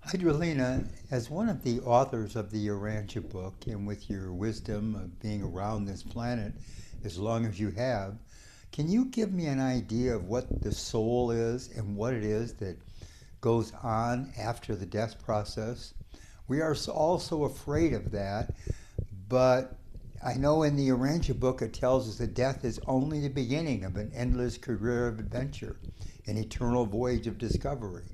Hydrolena, as one of the authors of the Urantia book, and with your wisdom of being around this planet as long as you have, can you give me an idea of what the soul is and what it is that goes on after the death process? We are all so afraid of that, but I know in the Urantia book it tells us that death is only the beginning of an endless career of adventure, an eternal voyage of discovery.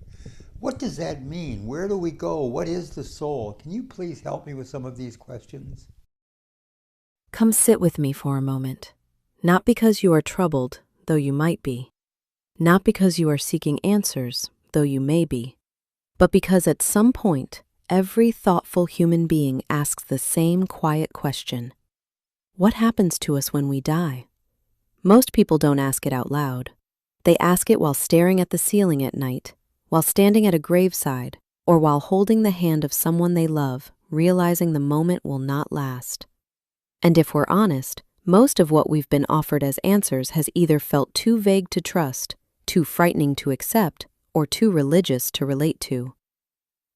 What does that mean? Where do we go? What is the soul? Can you please help me with some of these questions? Come sit with me for a moment, not because you are troubled, though you might be, not because you are seeking answers, though you may be, but because at some point, every thoughtful human being asks the same quiet question. What happens to us when we die? Most people don't ask it out loud. They ask it while staring at the ceiling at night, while standing at a graveside, or while holding the hand of someone they love, realizing the moment will not last. And if we're honest, most of what we've been offered as answers has either felt too vague to trust, too frightening to accept, or too religious to relate to.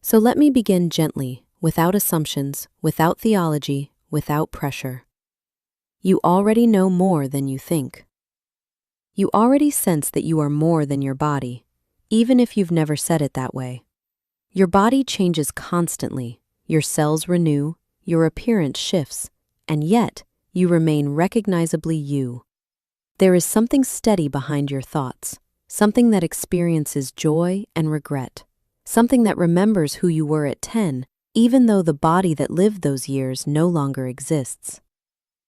So let me begin gently, without assumptions, without theology, without pressure. You already know more than you think. You already sense that you are more than your body, even if you've never said it that way. Your body changes constantly, your cells renew, your appearance shifts, and yet you remain recognizably you. There is something steady behind your thoughts, something that experiences joy and regret, something that remembers who you were at 10, even though the body that lived those years no longer exists.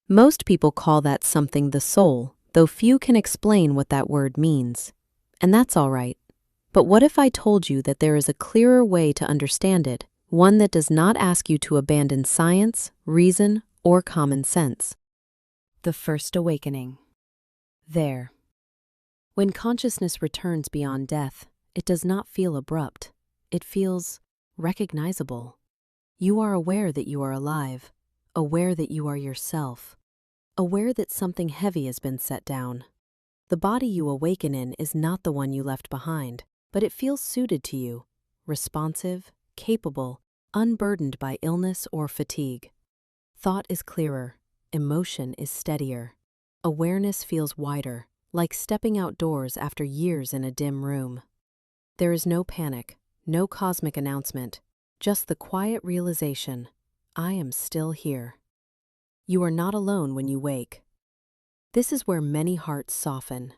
Most people call that something the soul, though few can explain what that word means. And that's all right. But what if I told you that there is a clearer way to understand it, one that does not ask you to abandon science, reason, or common sense? The first awakening. There. When consciousness returns beyond death, it does not feel abrupt. It feels recognizable. You are aware that you are alive, aware that you are yourself, aware that something heavy has been set down. The body you awaken in is not the one you left behind, but it feels suited to you, responsive, capable, unburdened by illness or fatigue. Thought is clearer, emotion is steadier. Awareness feels wider, like stepping outdoors after years in a dim room. There is no panic, no cosmic announcement, just the quiet realization, I am still here. You are not alone when you wake. This is where many hearts soften.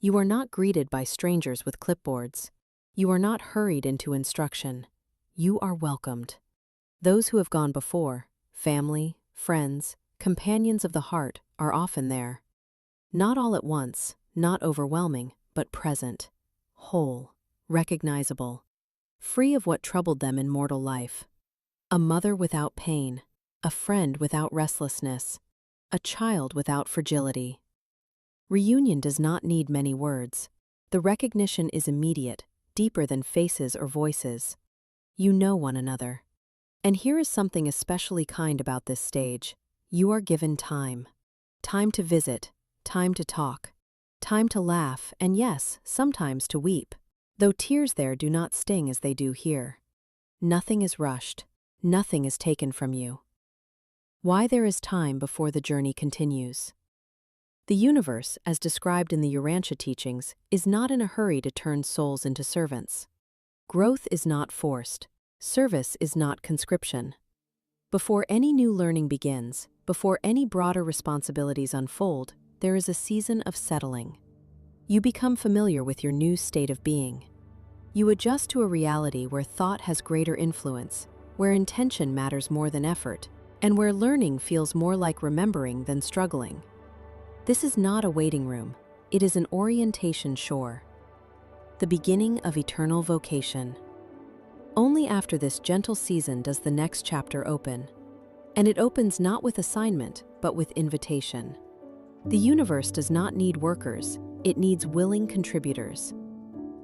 You are not greeted by strangers with clipboards. You are not hurried into instruction. You are welcomed. Those who have gone before, family, friends, companions of the heart, are often there. Not all at once, not overwhelming, but present, whole, recognizable, free of what troubled them in mortal life. A mother without pain, a friend without restlessness, a child without fragility. Reunion does not need many words. The recognition is immediate, deeper than faces or voices. You know one another. And here is something especially kind about this stage. You are given time. Time to visit, time to talk, time to laugh, and yes, sometimes to weep, though tears there do not sting as they do here. Nothing is rushed. Nothing is taken from you. Why there is time before the journey continues. The universe, as described in the Urantia teachings, is not in a hurry to turn souls into servants. Growth is not forced. Service is not conscription. Before any new learning begins, before any broader responsibilities unfold, there is a season of settling. You become familiar with your new state of being. You adjust to a reality where thought has greater influence, where intention matters more than effort, and where learning feels more like remembering than struggling. This is not a waiting room. It is an orientation shore. The beginning of eternal vocation. Only after this gentle season does the next chapter open. And it opens not with assignment, but with invitation. The universe does not need workers. It needs willing contributors.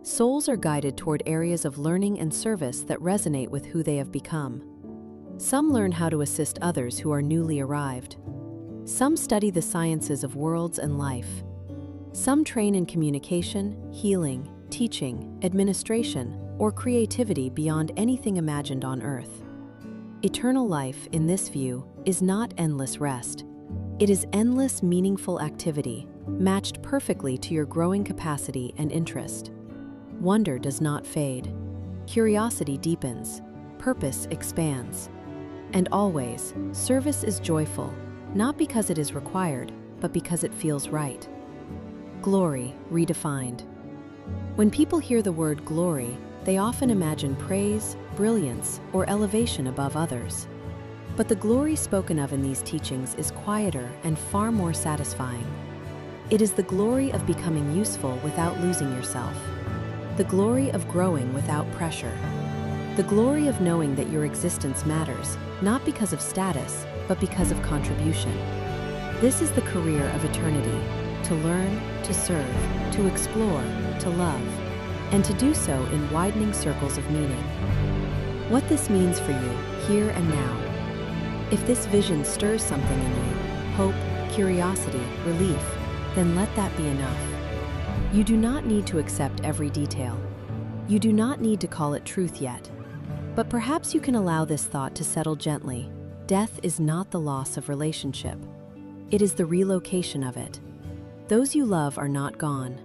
Souls are guided toward areas of learning and service that resonate with who they have become. Some learn how to assist others who are newly arrived. Some study the sciences of worlds and life. Some train in communication, healing, teaching, administration, or creativity beyond anything imagined on earth. Eternal life, in this view, is not endless rest. It is endless, meaningful activity, matched perfectly to your growing capacity and interest. Wonder does not fade. Curiosity deepens. Purpose expands. And always, service is joyful, not because it is required, but because it feels right. Glory redefined. When people hear the word glory, they often imagine praise, brilliance, or elevation above others. But the glory spoken of in these teachings is quieter and far more satisfying. It is the glory of becoming useful without losing yourself. The glory of growing without pressure. The glory of knowing that your existence matters, not because of status, but because of contribution. This is the career of eternity: to learn, to serve, to explore, to love, and to do so in widening circles of meaning. What this means for you, here and now. If this vision stirs something in you, hope, curiosity, relief, then let that be enough. You do not need to accept every detail. You do not need to call it truth yet. But perhaps you can allow this thought to settle gently. Death is not the loss of relationship. It is the relocation of it. Those you love are not gone.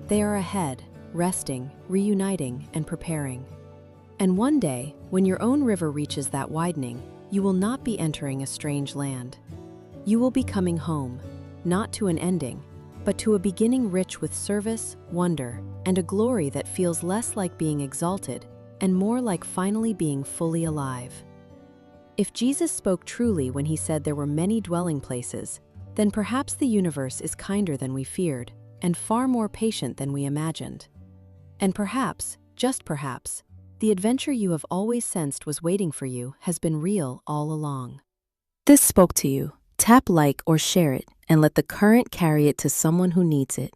They are ahead, resting, reuniting, and preparing. And one day, when your own river reaches that widening, you will not be entering a strange land. You will be coming home, not to an ending, but to a beginning rich with service, wonder, and a glory that feels less like being exalted and more like finally being fully alive. If Jesus spoke truly when he said there were many dwelling places, then perhaps the universe is kinder than we feared and far more patient than we imagined. And perhaps, just perhaps, the adventure you have always sensed was waiting for you has been real all along. This spoke to you. Tap like or share it and let the current carry it to someone who needs it.